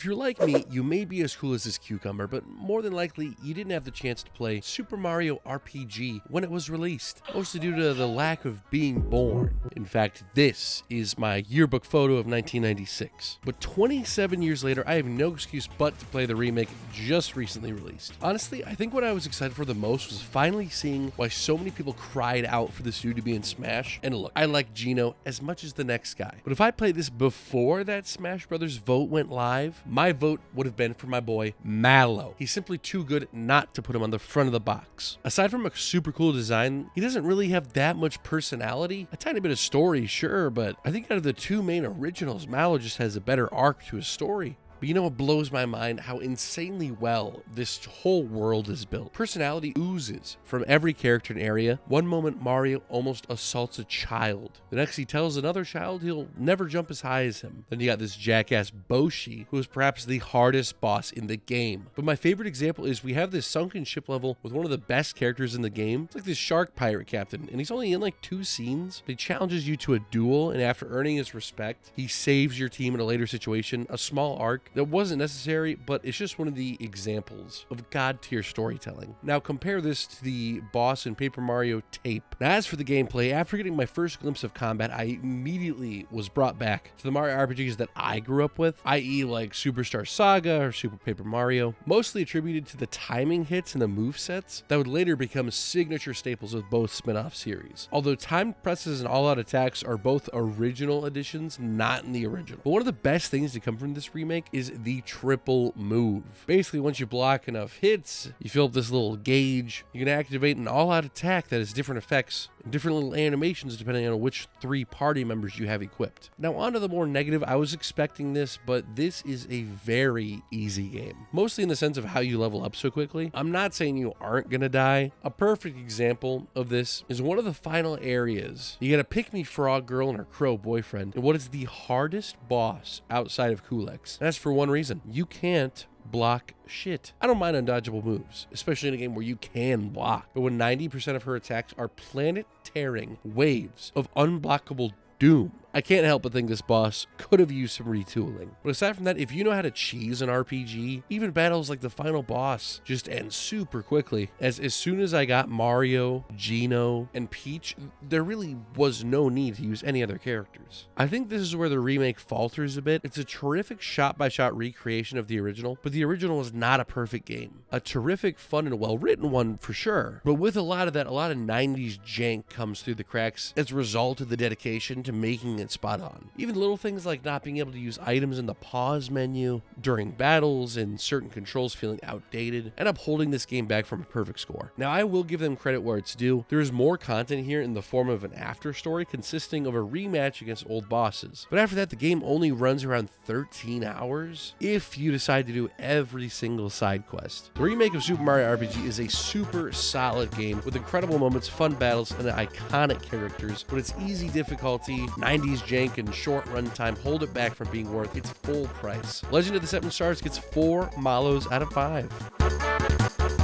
you're like me, you may be as cool as this cucumber, but more than likely, you didn't have the chance to play Super Mario RPG when it was released, mostly due to the lack of being born. In fact, this is my yearbook photo of 1996. But 27 years later, I have no excuse but to play the remake just recently released. Honestly, I think what I was excited for the most was finally seeing why so many people cried out for this dude to be in Smash. And look, I like Geno as much as the next guy. But if I played this before that Smash Brothers vote went live, my vote would have been for my boy Mallow. He's simply too good not to put him on the front of the box. Aside from a super cool design, he doesn't really have that much personality. A tiny bit of story, sure, but I think out of the two main originals, Mallow just has a better arc to his story. But you know what blows my mind? How insanely well this whole world is built. Personality oozes from every character and area. One moment, Mario almost assaults a child. The next, he tells another child he'll never jump as high as him. Then you got this jackass Boshi, who is perhaps the hardest boss in the game. But my favorite example is we have this sunken ship level with one of the best characters in the game. It's like this shark pirate captain, and he's only in like 2 scenes. He challenges you to a duel, and after earning his respect, he saves your team in a later situation, a small arc that wasn't necessary, but it's just one of the examples of god-tier storytelling. Now compare this to the boss in Paper Mario Tape. Now as for the gameplay, after getting my first glimpse of combat, I immediately was brought back to the Mario RPGs that I grew up with, i.e. like Superstar Saga or Super Paper Mario, mostly attributed to the timing hits and the movesets that would later become signature staples of both spin-off series. Although timed presses and all-out attacks are both original additions, not in the original. But one of the best things to come from this remake is the triple move. Basically, once you block enough hits, you fill up this little gauge. You can activate an all-out attack that has different effects and different little animations depending on which 3 party members you have equipped. Now on to the more negative. I was expecting this, but this is a very easy game. Mostly in the sense of how you level up so quickly. I'm not saying you aren't gonna die. A perfect example of this is one of the final areas. You get a pick-me frog girl and her crow boyfriend, and what is the hardest boss outside of Kulex. That's for one reason. You can't block shit. I don't mind undodgeable moves, especially in a game where you can block. But when 90% of her attacks are planet-tearing waves of unblockable doom, I can't help but think this boss could have used some retooling. But aside from that, if you know how to cheese an RPG, even battles like the final boss just end super quickly. As soon as I got Mario, Geno, and Peach, there really was no need to use any other characters. I think this is where the remake falters a bit. It's a terrific shot-by-shot recreation of the original, but the original is not a perfect game. A terrific, fun, and well-written one for sure. But with a lot of 90s jank comes through the cracks as a result of the dedication to making it spot on. Even little things like not being able to use items in the pause menu during battles and certain controls feeling outdated end up holding this game back from a perfect score. Now I will give them credit where it's due. There is more content here in the form of an after story consisting of a rematch against old bosses. But after that, the game only runs around 13 hours if you decide to do every single side quest. The remake of Super Mario RPG is a super solid game with incredible moments, fun battles, and iconic characters, but its easy difficulty, 90s jank, and short runtime hold it back from being worth its full price. Legend of the Seven Stars gets 4 Mallows out of 5.